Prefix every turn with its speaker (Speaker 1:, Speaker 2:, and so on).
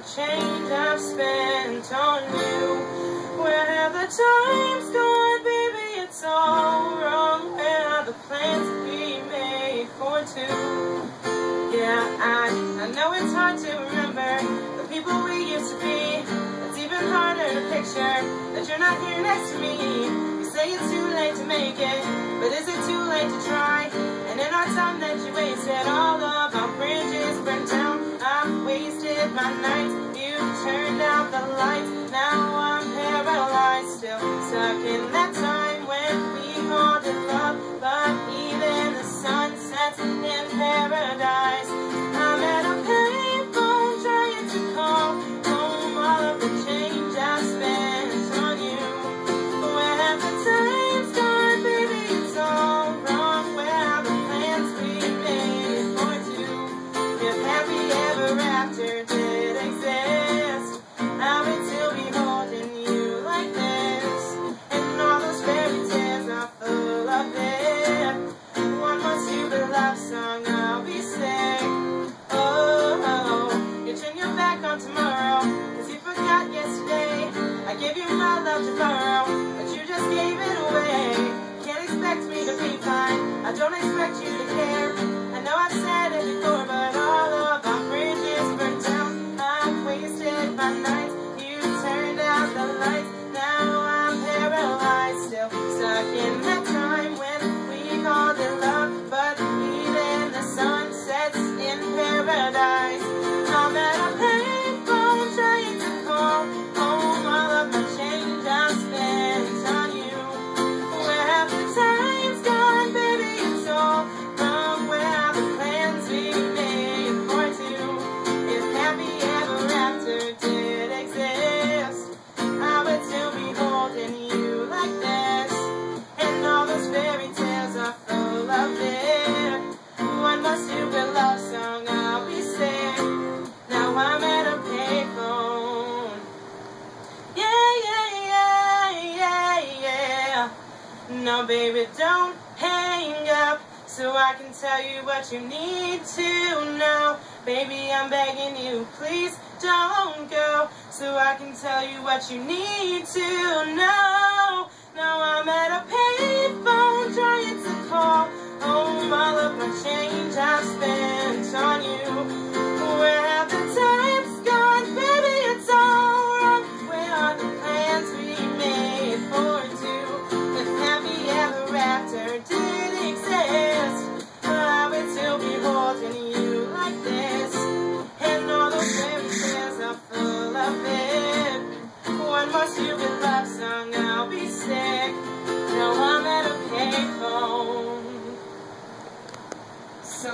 Speaker 1: change I've spent on you. Where have the times gone, baby? It's all wrong. Where are the plans we made for two? Yeah, I know it's hard to remember the people we used to be. It's even harder to picture that you're not here next to me. You say it's too late to make it, but is it too late to try? And in our time that you wasted, all of our bridges burned down. I've wasted my nights, you turned out the lights. Now I'm paralyzed, still stuck in that time when we called it love. But even the sun sets in paradise. I'm at a payphone trying to call home all of the change I spent on you. Where have the times gone, baby? It's all wrong. Where are the plans we made for two? If happy ever after did exist, I would still be holding you like this. And all those fairy tales are full of it. One more stupid love song, I'll be sick. Oh, you turn your back on tomorrow, 'cause you forgot yesterday. I gave you my love to borrow, but you just gave it away. Can't expect me to be fine, I don't expect you to care. I know I've said it before, but all of our bridges burned down. I've wasted my nights, you turned out the lights. Now I'm paralyzed, still stuck in that time when we called it love. But even the sun sets in paradise. I'm at a payphone trying to call home all of the change I spent on you. Where have the times gone, baby? It's all wrong. Where are the plans we made for two? If happy ever after did exist, I would still be holding you like this. And all those fairy tales are full of it. One more stupid love song, I'll be sick. Now I'm at a payphone. Yeah, yeah, yeah, yeah, yeah. No, baby, don't hang up, so I can tell you what you need to know. Baby, I'm begging you, please don't go, so I can tell you what you need to know. Now I'm at a payphone trying to call home all of my change I've spent on you. Where have the times gone, baby? It's all wrong. Where are the plans we made for two? If happy ever after did exist, I would still be holding you like this. And all those fairy tales are full of it. One more stupid love song, I'll be sick. Now I'm at a payphone. So